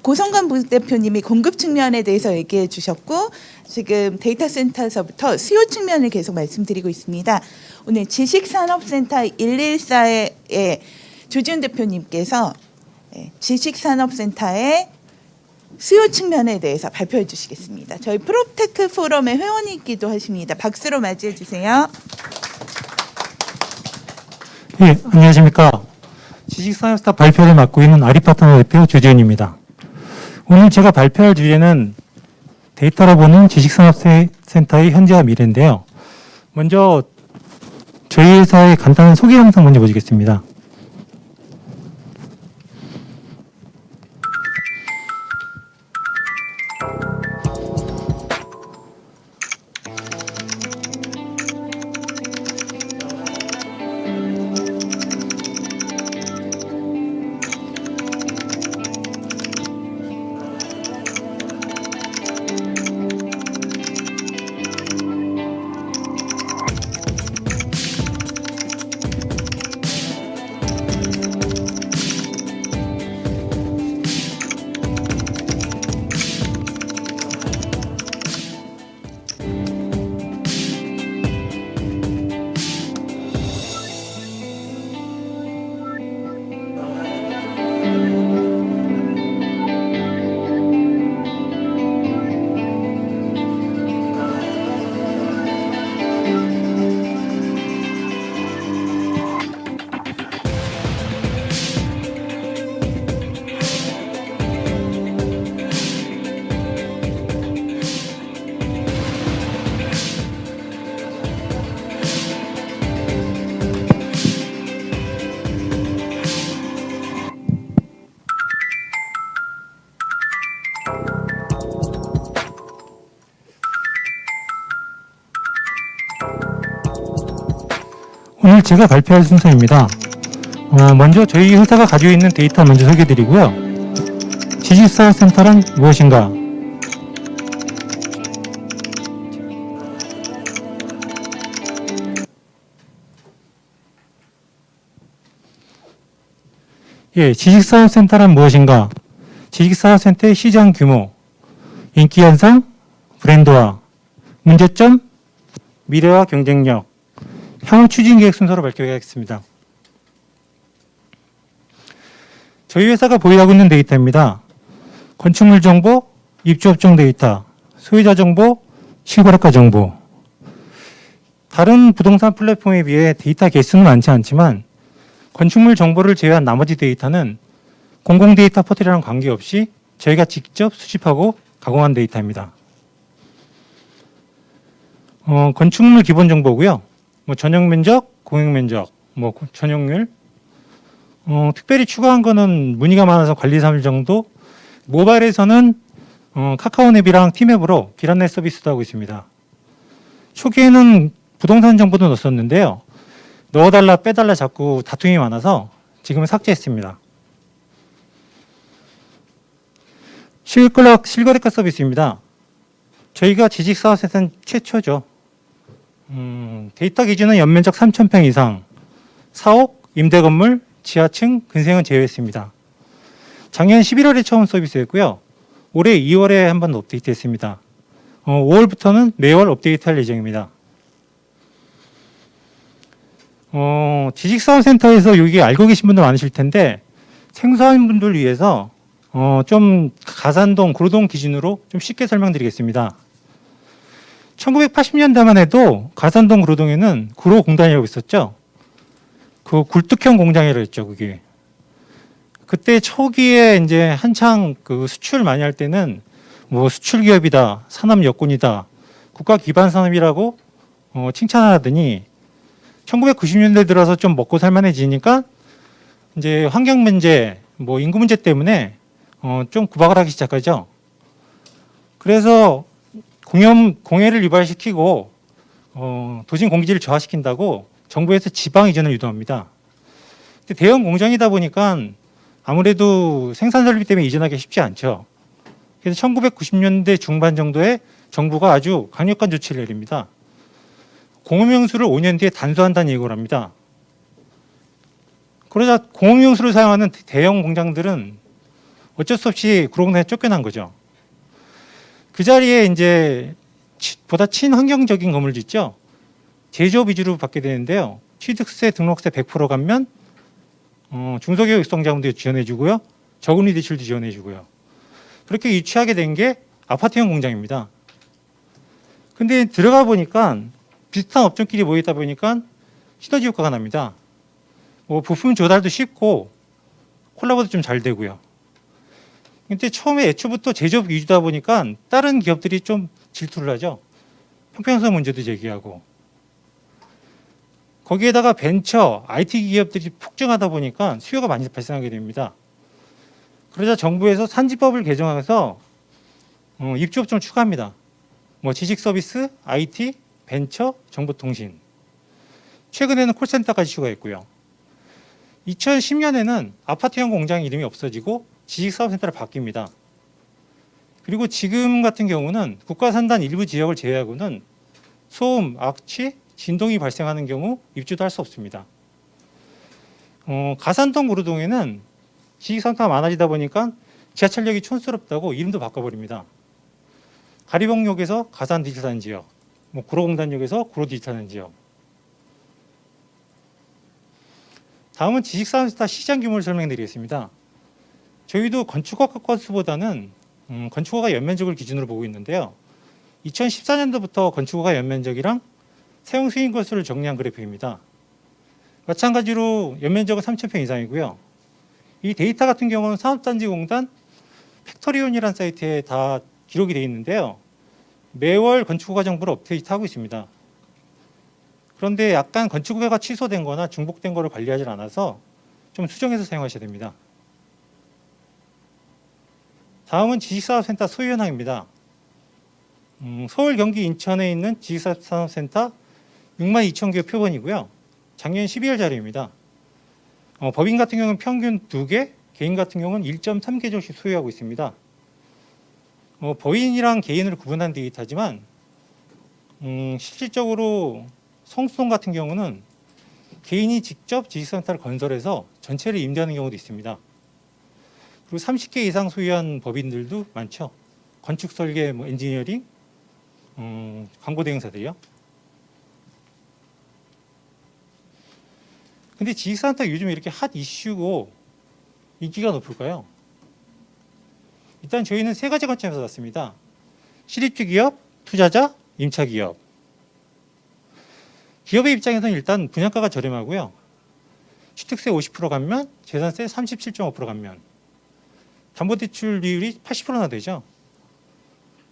고성관 부대표님이 공급 측면에 대해서 얘기해 주셨고 지금 데이터 센터에서부터 수요 측면을 계속 말씀드리고 있습니다. 오늘 지식산업센터 114의 조지훈 대표님께서 지식산업센터의 수요 측면에 대해서 발표해 주시겠습니다. 저희 프롭테크 포럼의 회원이기도 하십니다. 박수로 맞이해 주세요. 네, 안녕하십니까. 지식산업센터 발표를 맡고 있는 아리파트너 대표 조지훈입니다. 오늘 제가 발표할 주제는 데이터로 보는 지식산업센터의 현재와 미래인데요. 먼저 저희 회사의 간단한 소개 영상 먼저 보시겠습니다. 오늘 제가 발표할 순서입니다. 먼저 저희 회사가 가지고 있는 데이터 먼저 소개해드리고요. 지식산업센터란 무엇인가? 지식산업센터란 무엇인가? 지식산업센터의 시장 규모, 인기 현상, 브랜드화, 문제점, 미래와 경쟁력, 향후 추진 계획 순서로 발표하겠습니다. 저희 회사가 보유하고 있는 데이터입니다. 건축물 정보, 입주업종 데이터, 소유자 정보, 실거래가 정보. 다른 부동산 플랫폼에 비해 데이터 개수는 많지 않지만 건축물 정보를 제외한 나머지 데이터는 공공 데이터 포털이랑 관계없이 저희가 직접 수집하고 가공한 데이터입니다. 건축물 기본 정보고요. 전용 면적, 공용 면적, 전용률. 특별히 추가한 거는 문의가 많아서 관리 사물 정도. 모바일에서는 카카오맵이랑 티맵으로 길안내 서비스도 하고 있습니다. 초기에는 부동산 정보도 넣었었는데요. 넣어달라 빼달라 자꾸 다툼이 많아서 지금은 삭제했습니다. 실거래가 서비스입니다. 저희가 지식사업센터는 최초죠. 데이터 기준은 연면적 3,000평 이상, 사옥, 임대건물, 지하층, 근생은 제외했습니다. 작년 11월에 처음 서비스했고요. 올해 2월에 한 번 업데이트했습니다. 5월부터는 매월 업데이트할 예정입니다. 지식사업센터에서 여기 알고 계신 분들 많으실 텐데 생소한 분들 위해서 좀 가산동, 구로동 기준으로 좀 쉽게 설명드리겠습니다. 1980년대만 해도 가산동 구로동에는 구로공단이라고 있었죠. 그 굴뚝형 공장이라고 했죠, 그게. 그때 초기에 이제 한창 그 수출 많이 할 때는 수출 기업이다, 산업 여군이다, 국가 기반 산업이라고 칭찬하더니 1990년대 들어서 좀 먹고 살만해지니까 이제 환경 문제, 인구 문제 때문에 좀 구박을 하기 시작하죠. 그래서 공해를 유발시키고 도심 공기질을 저하시킨다고 정부에서 지방 이전을 유도합니다. 근데 대형 공장이다 보니까 아무래도 생산 설비 때문에 이전하기 쉽지 않죠. 그래서 1990년대 중반 정도에 정부가 아주 강력한 조치를 내립니다. 공업용수를 5년 뒤에 단수한다는 예고를 합니다. 그러자 공업용수를 사용하는 대형 공장들은 어쩔 수 없이 구로공단에 쫓겨난 거죠. 그 자리에 이제 보다 친환경적인 건물 짓죠. 제조업 위주로 받게 되는데요. 취득세, 등록세 100% 감면, 중소기업 육성자금도 지원해주고요. 저금리 대출도 지원해주고요. 그렇게 유치하게 된 게 아파트형 공장입니다. 근데 들어가 보니까 비슷한 업종끼리 모이다 보니까 시너지 효과가 납니다. 뭐 부품 조달도 쉽고 콜라보도 좀 잘 되고요. 근데 처음에 애초부터 제조업 위주다 보니까 다른 기업들이 좀 질투를 하죠. 형평성 문제도 제기하고. 거기에다가 벤처, IT 기업들이 폭증하다 보니까 수요가 많이 발생하게 됩니다. 그러자 정부에서 산지법을 개정해서 입주업종을 추가합니다. 뭐 지식 서비스, IT, 벤처, 정보통신. 최근에는 콜센터까지 추가했고요. 2010년에는 아파트형 공장 이름이 없어지고 지식사업센터로 바뀝니다. 그리고 지금 같은 경우는 국가산단 일부 지역을 제외하고는 소음, 악취, 진동이 발생하는 경우 입주도 할 수 없습니다. 가산동 구로동에는 지식센터가 많아지다 보니까 지하철역이 촌스럽다고 이름도 바꿔버립니다. 가리봉역에서 가산 디지털한 지역, 뭐 구로공단역에서 구로 디지털한 지역. 다음은 지식사업센터 시장 규모를 설명드리겠습니다. 저희도 건축허가 건수보다는 건축허가 연면적을 기준으로 보고 있는데요. 2014년도부터 건축허가 연면적이랑 사용 수익 건수를 정리한 그래프입니다. 마찬가지로 연면적은 3,000평 이상이고요. 이 데이터 같은 경우는 산업단지공단 팩토리온이라는 사이트에 다 기록이 되어 있는데요. 매월 건축허가 정보를 업데이트하고 있습니다. 그런데 약간 건축허가가 취소된 거나 중복된 거를 관리하지 않아서 좀 수정해서 사용하셔야 됩니다. 다음은 지식사업센터 소유 현황입니다. 서울, 경기, 인천에 있는 지식사업센터 62,000개 표본이고요. 작년 12월 자료입니다. 법인 같은 경우는 평균 2개, 개인 같은 경우는 1.3개 정도씩 소유하고 있습니다. 법인이랑 개인을 구분한 데이터지만 실질적으로 성수동 같은 경우는 개인이 직접 지식센터를 건설해서 전체를 임대하는 경우도 있습니다. 그리고 30개 이상 소유한 법인들도 많죠. 건축, 설계, 뭐 엔지니어링, 광고 대행사들이요. 근데 지식센터 요즘 이렇게 핫 이슈고 인기가 높을까요? 일단 저희는 세 가지 관점에서 봤습니다. 실입주 기업, 투자자, 임차 기업. 기업의 입장에서는 일단 분양가가 저렴하고요. 취득세 50% 감면, 재산세 37.5% 감면. 담보대출 비율이 80%나 되죠.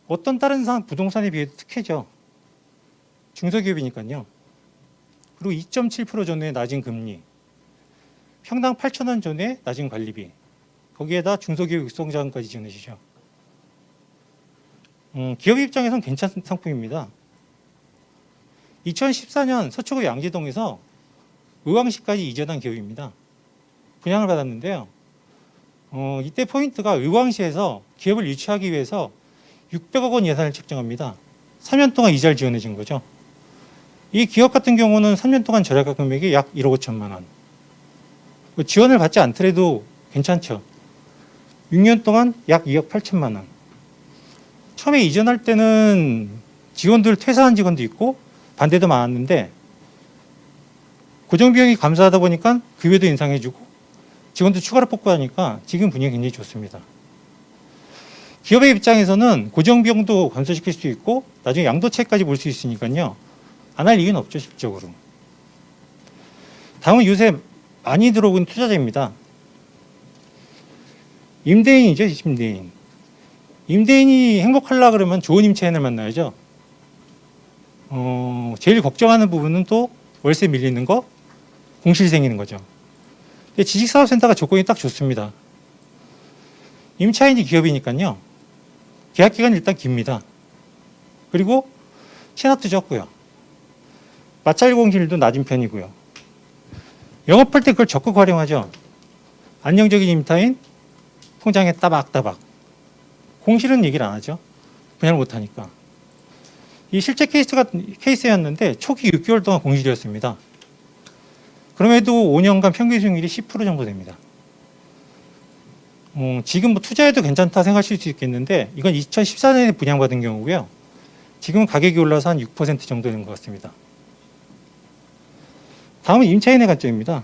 어떤 다른 부동산에 비해 특혜죠. 중소기업이니까요. 그리고 2.7% 전후의 낮은 금리, 평당 8,000원 전후의 낮은 관리비, 거기에다 중소기업 육성자금까지 지원해주죠. 기업 입장에서는 괜찮은 상품입니다. 2014년 서초구 양재동에서 의왕시까지 이전한 기업입니다. 분양을 받았는데요. 이때 포인트가 의왕시에서 기업을 유치하기 위해서 600억 원 예산을 책정합니다. 3년 동안 이자를 지원해 준 거죠. 이 기업 같은 경우는 3년 동안 절약가 금액이 약 1억 5천만 원. 지원을 받지 않더라도 괜찮죠. 6년 동안 약 2억 8천만 원. 처음에 이전할 때는 직원들 퇴사한 직원도 있고 반대도 많았는데 고정비용이 감소하다 보니까 급여도 인상해주고 직원도 추가로 뽑고 하니까 지금 분위기가 굉장히 좋습니다. 기업의 입장에서는 고정비용도 감소시킬 수 있고 나중에 양도세까지 볼 수 있으니까요. 안 할 이유는 없죠, 실질적으로. 다음은 요새 많이 들어오는 투자자입니다. 임대인이죠, 임대인. 임대인이 행복하려고 그러면 좋은 임차인을 만나야죠. 제일 걱정하는 부분은 또 월세 밀리는 거, 공실 생기는 거죠. 근데 지식사업센터가 조건이 딱 좋습니다. 임차인이 기업이니까요. 계약기간이 일단 깁니다. 그리고 체납도 적고요. 마찰 공실도 낮은 편이고요. 영업할 때 그걸 적극 활용하죠. 안정적인 임차인, 통장에 따박따박. 공실은 얘기를 안 하죠. 분양을 못하니까. 이 실제 케이스였는데 초기 6개월 동안 공실이었습니다. 그럼에도 5년간 평균 수익률이 10% 정도 됩니다. 지금 뭐 투자해도 괜찮다 생각하실 수 있겠는데 이건 2014년에 분양받은 경우고요. 지금은 가격이 올라서 한 6% 정도 되는 것 같습니다. 다음은 임차인의 관점입니다.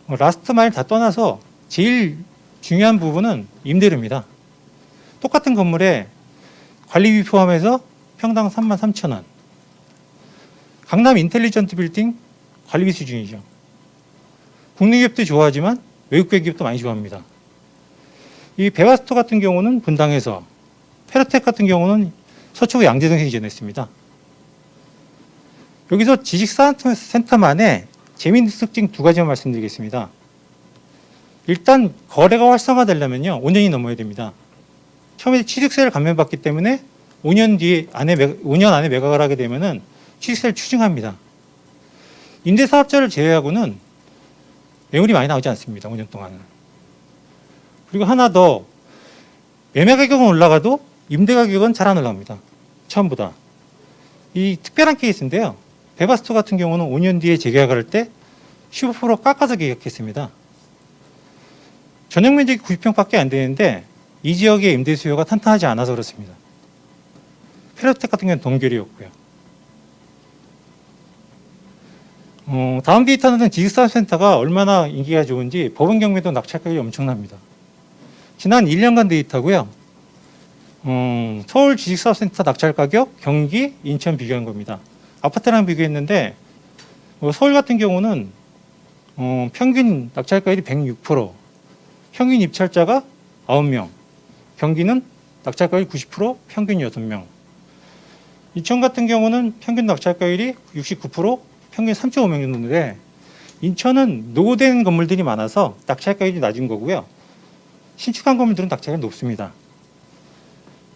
라스트 마일 다 떠나서 제일 중요한 부분은 임대료입니다. 똑같은 건물에 관리비 포함해서 평당 33,000원. 강남 인텔리전트 빌딩 관리비 수준이죠. 국내 기업도 좋아하지만 외국계 기업도 많이 좋아합니다. 이 베바스토 같은 경우는 분당에서, 페르텍 같은 경우는 서초구 양재동에 이전했습니다. 여기서 지식산업센터만의 재미있는 특징 두 가지만 말씀드리겠습니다. 일단 거래가 활성화되려면요 5년이 넘어야 됩니다. 처음에 취득세를 감면받기 때문에 5년 안에 매각을 하게 되면은 취득세를 추징합니다. 임대사업자를 제외하고는 매물이 많이 나오지 않습니다. 5년 동안은. 그리고 하나 더, 매매 가격은 올라가도 임대 가격은 잘 안 올라갑니다. 처음보다. 이 특별한 케이스인데요. 베바스토 같은 경우는 5년 뒤에 재계약을 할 때 15% 깎아서 계약했습니다. 전용 면적이 90평밖에 안 되는데 이 지역의 임대 수요가 탄탄하지 않아서 그렇습니다. 페르텍 같은 경우는 동결이었고요. 다음 데이터는 지식사업센터가 얼마나 인기가 좋은지 법원 경매도 낙찰가격이 엄청납니다. 지난 1년간 데이터고요. 서울 지식사업센터 낙찰가격, 경기, 인천 비교한 겁니다. 아파트랑 비교했는데 서울 같은 경우는 평균 낙찰가율이 106%, 평균 입찰자가 9명, 경기는 낙찰가율 90%, 평균 6명. 인천 같은 경우는 평균 낙찰가율이 69%, 평균 3.5명 정도인데 인천은 노후된 건물들이 많아서 낙찰가율이 낮은 거고요. 신축한 건물들은 낙찰가율이 높습니다.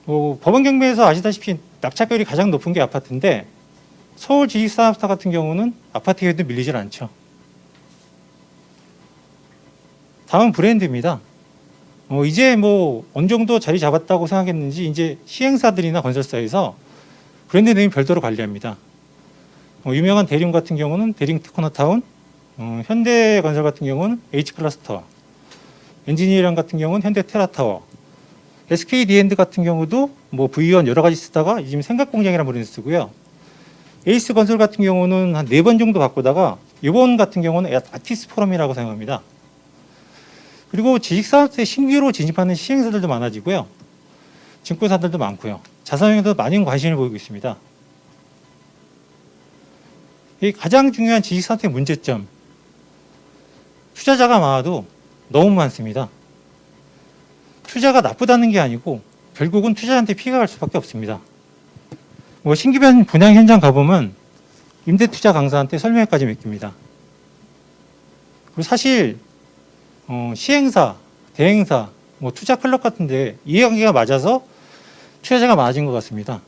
법원 경매에서 아시다시피 낙찰가율이 가장 높은 게 아파트인데 서울 지식사업센터 같은 경우는 아파트에도 밀리질 않죠. 다음 브랜드입니다. 이제 뭐 어느 정도 자리 잡았다고 생각했는지 이제 시행사들이나 건설사에서 브랜드 네임 별도로 관리합니다. 유명한 대림 같은 경우는 대림 테크노타운, 현대건설 같은 경우는 H클러스터, 엔지니어링 같은 경우는 현대 테라타워, SK디엔드 같은 경우도 뭐 V1 여러 가지 쓰다가 지금 생각공장이라는 브랜드 쓰고요. 에이스 건설 같은 경우는 한 4번 정도 바꾸다가 이번 같은 경우는 아티스 포럼이라고 사용합니다. 그리고 지식사업에 신규로 진입하는 시행사들도 많아지고요. 증권사들도 많고요. 자산운용도 많은 관심을 보이고 있습니다. 이 가장 중요한 지식사업의 문제점. 투자자가 많아도 너무 많습니다. 투자가 나쁘다는 게 아니고 결국은 투자자한테 피해가 갈 수밖에 없습니다. 신규 분양 현장 가보면 임대투자 강사한테 설명회까지 맡깁니다. 그리고 사실 시행사, 대행사, 투자클럽 같은데 이해관계가 맞아서 투자자가 많아진 것 같습니다.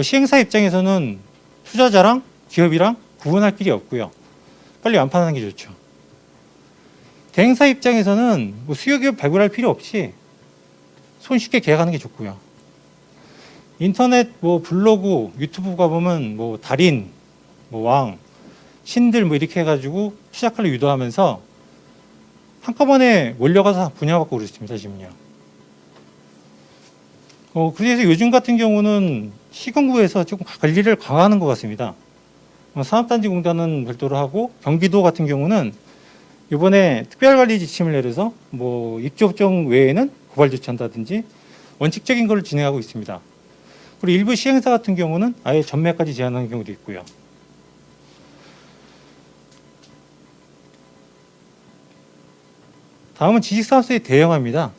시행사 입장에서는 투자자랑 기업이랑 구분할 길이 없고요. 빨리 완판하는 게 좋죠. 대행사 입장에서는 수요기업 발굴할 필요 없이 손쉽게 계약하는 게 좋고요. 인터넷 블로그, 유튜브 가보면 달인, 왕, 신들 이렇게 해가지고 투자클럽 유도하면서 한꺼번에 몰려가서 분양받고 그렇습니다. 지금요. 그래서 요즘 같은 경우는 시군구에서 조금 관리를 강화하는 것 같습니다. 산업단지공단은 별도로 하고 경기도 같은 경우는 이번에 특별관리 지침을 내려서 입주업종 외에는 고발 조치한다든지 원칙적인 걸 진행하고 있습니다. 그리고 일부 시행사 같은 경우는 아예 전매까지 제한하는 경우도 있고요. 다음은 지식사업소의 대형화입니다.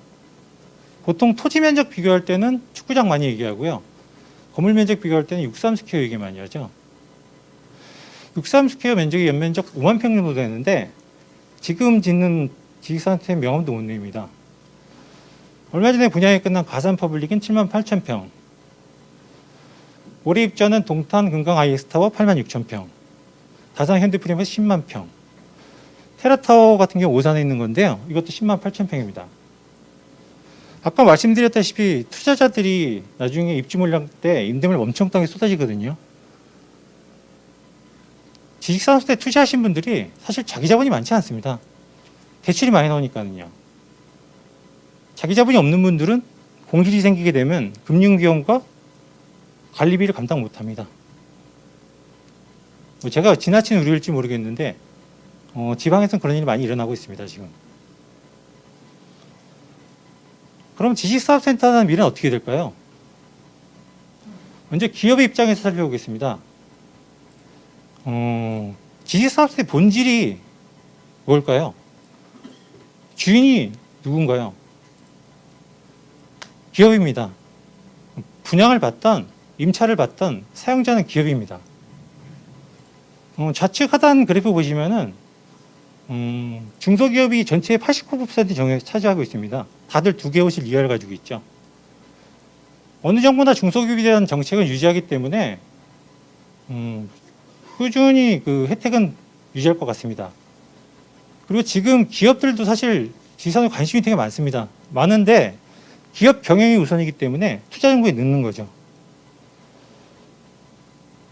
보통 토지 면적 비교할 때는 축구장 많이 얘기하고요. 건물 면적 비교할 때는 63스퀘어 얘기 많이 하죠. 63스퀘어 면적이 연면적 5만 평 정도 되는데 지금 짓는 지식사업소의 명함도 못 내립니다. 얼마 전에 분양이 끝난 가산 퍼블릭은 7만 8천 평. 올해 입주하는 동탄 금강 IS타워 8만 6천 평. 다산 현대프리머스 10만 평. 테라타워 같은 경우 오산에 있는 건데요. 이것도 10만 8천 평입니다. 아까 말씀드렸다시피 투자자들이 나중에 입주 물량 때 임대물 엄청 땅에 쏟아지거든요. 지식사업소에 투자하신 분들이 사실 자기 자본이 많지 않습니다. 대출이 많이 나오니까요. 자기 자본이 없는 분들은 공실이 생기게 되면 금융비용과 관리비를 감당 못합니다. 제가 지나친 우려일지 모르겠는데 지방에서는 그런 일이 많이 일어나고 있습니다. 지금. 그럼 지식사업센터는 미래는 어떻게 될까요? 먼저 기업의 입장에서 살펴보겠습니다. 지식사업센터의 본질이 뭘까요? 주인이 누군가요? 기업입니다. 분양을 받던 임차를 받던 사용자는 기업입니다. 좌측 하단 그래프 보시면은 중소기업이 전체의 89% 차지하고 있습니다. 다들 2개 호실 이하를 가지고 있죠. 어느 정부나 중소기업에 대한 정책을 유지하기 때문에 꾸준히 그 혜택은 유지할 것 같습니다. 그리고 지금 기업들도 사실 지산에 관심이 되게 많습니다. 많은데 기업 경영이 우선이기 때문에 투자 정보에 넣는 거죠.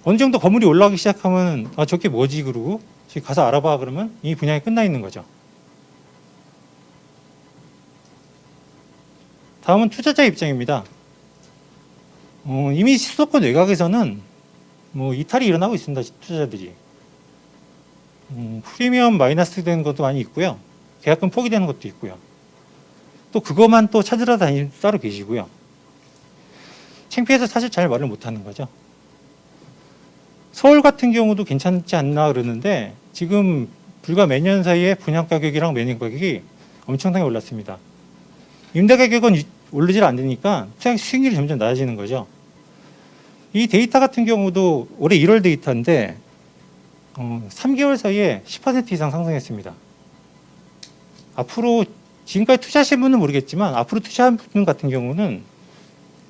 어느 정도 건물이 올라가기 시작하면 아 저게 뭐지 그러고 가서 알아봐 그러면 이미 분양이 끝나 있는 거죠. 다음은 투자자 입장입니다. 이미 수도권 외곽에서는 이탈이 일어나고 있습니다. 투자자들이. 프리미엄 마이너스 되는 것도 많이 있고요. 계약금 포기되는 것도 있고요. 또 그것만 또 찾으러 다니는 분도 따로 계시고요. 창피해서 사실 잘 말을 못하는 거죠. 서울 같은 경우도 괜찮지 않나 그러는데 지금 불과 몇 년 사이에 분양 가격이랑 매매 가격이 엄청나게 올랐습니다. 임대 가격은 오르질 않으니까 수익률이 점점 낮아지는 거죠. 이 데이터 같은 경우도 올해 1월 데이터인데 3개월 사이에 10% 이상 상승했습니다. 앞으로 지금까지 투자하신 분은 모르겠지만 앞으로 투자한 분 같은 경우는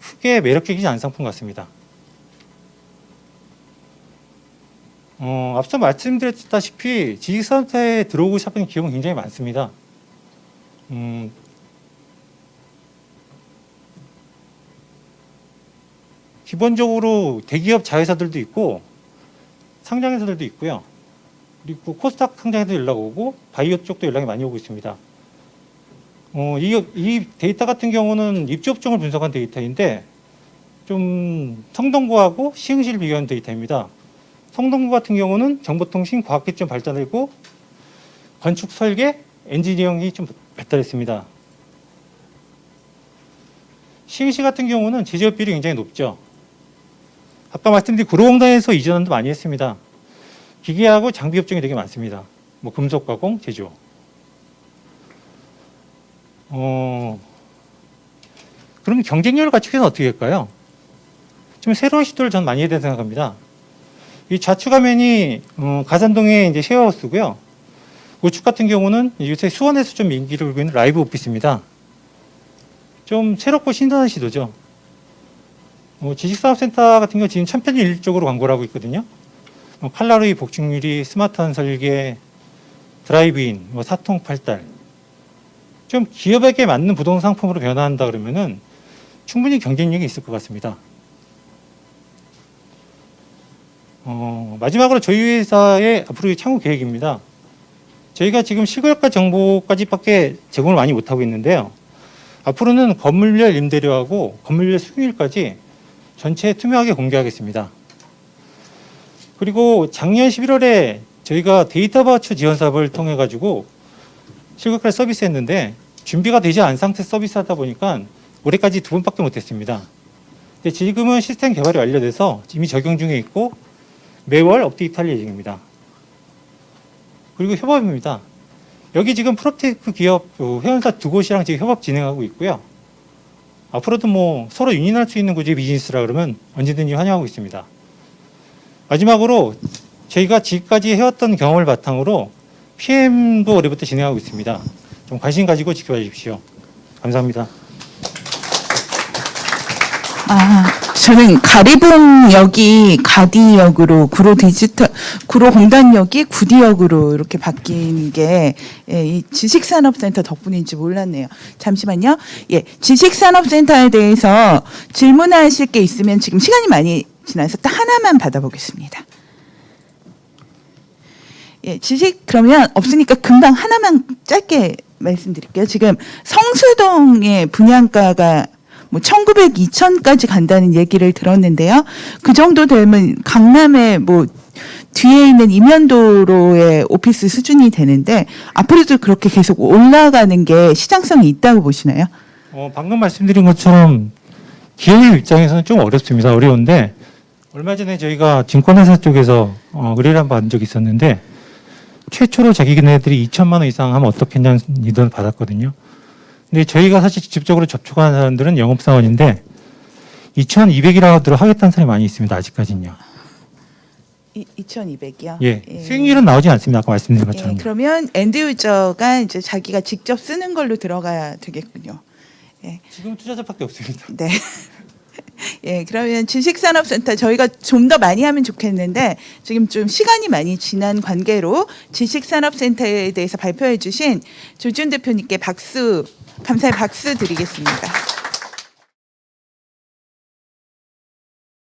크게 매력적이지 않은 상품 같습니다. 앞서 말씀드렸다시피 지식사업자에 들어오고 싶은 기업은 굉장히 많습니다. 기본적으로 대기업 자회사들도 있고 상장회사들도 있고요. 그리고 코스닥 상장에도 연락 오고 바이오 쪽도 연락이 많이 오고 있습니다. 이 데이터 같은 경우는 입주업종을 분석한 데이터인데 좀 성동구하고 시흥시를 비교한 데이터입니다. 성동구 같은 경우는 정보통신, 과학기 좀 발달했고 건축 설계, 엔지니어링이 좀 발달했습니다. 시흥시 같은 경우는 제조업 비율이 굉장히 높죠. 아까 말씀드린 구로공단에서 이전도 많이 했습니다. 기계하고 장비 업종이 되게 많습니다. 금속 가공, 제조. 그럼 경쟁력을 갖추기 위해서 어떻게 할까요? 좀 새로운 시도를 전 많이 해야 된다고 생각합니다. 이 좌측 화면이 가산동의 이제 쉐어하우스고요. 우측 같은 경우는 요새 수원에서 좀 인기를 끌고 있는 라이브 오피스입니다. 좀 새롭고 신선한 시도죠. 지식사업센터 같은 경우 지금 천편일률적으로 광고를 하고 있거든요. 칼로리 복충률이, 스마트한 설계, 드라이브인, 사통팔달. 좀 기업에게 맞는 부동산 상품으로 변화한다 그러면은 충분히 경쟁력이 있을 것 같습니다. 마지막으로 저희 회사의 앞으로의 창구 계획입니다. 저희가 지금 실거래가 정보까지밖에 제공을 많이 못하고 있는데요. 앞으로는 건물별 임대료하고 건물별 수익률까지 전체 투명하게 공개하겠습니다. 그리고 작년 11월에 저희가 데이터 바우처 지원 사업을 통해 가지고 실거래 서비스했는데 준비가 되지 않은 상태 서비스하다 보니까 올해까지 2번밖에 못했습니다. 근데 지금은 시스템 개발이 완료돼서 이미 적용 중에 있고 매월 업데이트할 예정입니다. 그리고 협업입니다. 여기 지금 프로테크 기업 회원사 2곳이랑 지금 협업 진행하고 있고요. 앞으로도 서로 윈윈할 수 있는 구조의 비즈니스라 그러면 언제든지 환영하고 있습니다. 마지막으로 저희가 지금까지 해왔던 경험을 바탕으로 PM도 올해부터 진행하고 있습니다. 좀 관심 가지고 지켜봐 주십시오. 감사합니다. 저는 가리봉역이 가디역으로 구로공단역이 구디역으로 이렇게 바뀐 게 이 지식산업센터 덕분인지 몰랐네요. 잠시만요. 지식산업센터에 대해서 질문하실 게 있으면 지금 시간이 많이 지나서 딱 하나만 받아보겠습니다. 예, 지식 그러면 없으니까 금방 하나만 짧게 말씀드릴게요. 지금 성수동의 분양가가 뭐 1900, 2000까지 간다는 얘기를 들었는데요. 그 정도 되면 강남에 뭐 뒤에 있는 이면도로의 오피스 수준이 되는데 앞으로도 그렇게 계속 올라가는 게 시장성이 있다고 보시나요? 방금 말씀드린 것처럼 기업 입장에서는 좀 어렵습니다. 어려운데 얼마 전에 저희가 증권회사 쪽에서 의뢰를 한번 받은 적이 있었는데 최초로 자기네들이 2천만 원 이상 하면 어떻겠냐는 의견을 받았거든요. 근데 저희가 사실 직접적으로 접촉하는 사람들은 영업사원인데 2,200이라고 하겠다는 사람이 많이 있습니다. 아직까지는요. 2,200이요? 예. 수익률은 나오지 않습니다. 아까 말씀드린 것처럼. 그러면 엔드 유저가 이제 자기가 직접 쓰는 걸로 들어가야 되겠군요. 지금 투자자밖에 없습니다. 네. 예, 그러면 지식산업센터 저희가 좀 더 많이 하면 좋겠는데 지금 좀 시간이 많이 지난 관계로 지식산업센터에 대해서 발표해 주신 조준 대표님께 감사의 박수 드리겠습니다.